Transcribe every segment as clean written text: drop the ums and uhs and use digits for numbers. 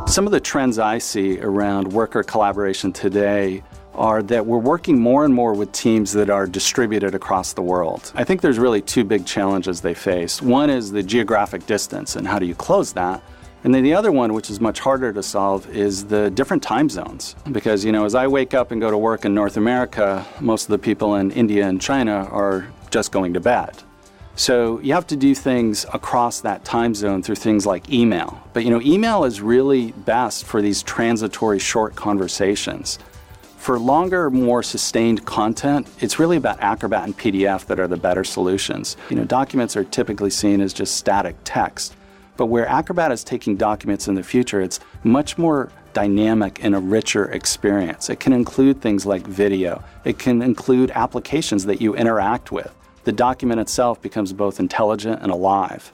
Some of the trends I see around worker collaboration today are that we're working more and more with teams that are distributed across the world. I think there's really two big challenges they face. One is the geographic distance and how do you close that? And then the other one, which is much harder to solve, is the different time zones. Because, as I wake up and go to work in North America, most of the people in India and China are just going to bed. So you have to do things across that time zone through things like email. But email is really best for these transitory short conversations. For longer, more sustained content, it's really about Acrobat and PDF that are the better solutions. Documents are typically seen as just static text. But where Acrobat is taking documents in the future, it's much more dynamic and a richer experience. It can include things like video. It can include applications that you interact with. The document itself becomes both intelligent and alive.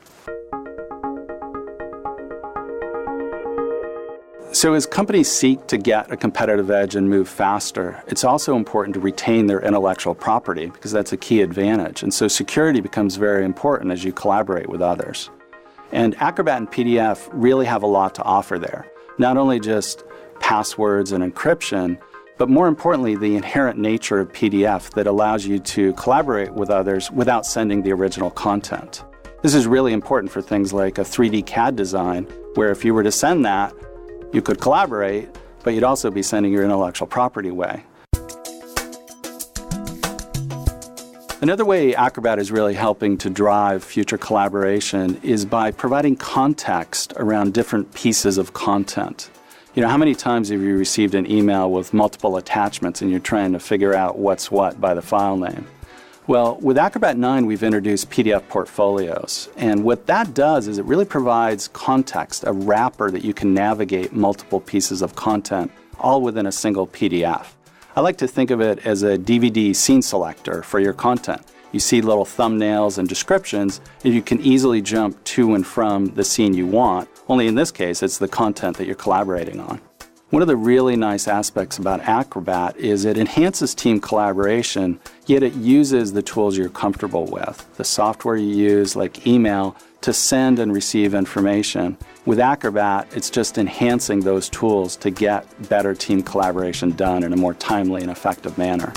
So as companies seek to get a competitive edge and move faster, it's also important to retain their intellectual property because that's a key advantage. And so security becomes very important as you collaborate with others. And Acrobat and PDF really have a lot to offer there. Not only just passwords and encryption, but more importantly, the inherent nature of PDF that allows you to collaborate with others without sending the original content. This is really important for things like a 3D CAD design, where if you were to send that, you could collaborate, but you'd also be sending your intellectual property away. Another way Acrobat is really helping to drive future collaboration is by providing context around different pieces of content. How many times have you received an email with multiple attachments and you're trying to figure out what's what by the file name? Well, with Acrobat 9, we've introduced PDF portfolios. And what that does is it really provides context, a wrapper that you can navigate multiple pieces of content, all within a single PDF. I like to think of it as a DVD scene selector for your content. You see little thumbnails and descriptions, and you can easily jump to and from the scene you want, only in this case, it's the content that you're collaborating on. One of the really nice aspects about Acrobat is it enhances team collaboration, yet it uses the tools you're comfortable with, the software you use like email to send and receive information. With Acrobat, it's just enhancing those tools to get better team collaboration done in a more timely and effective manner.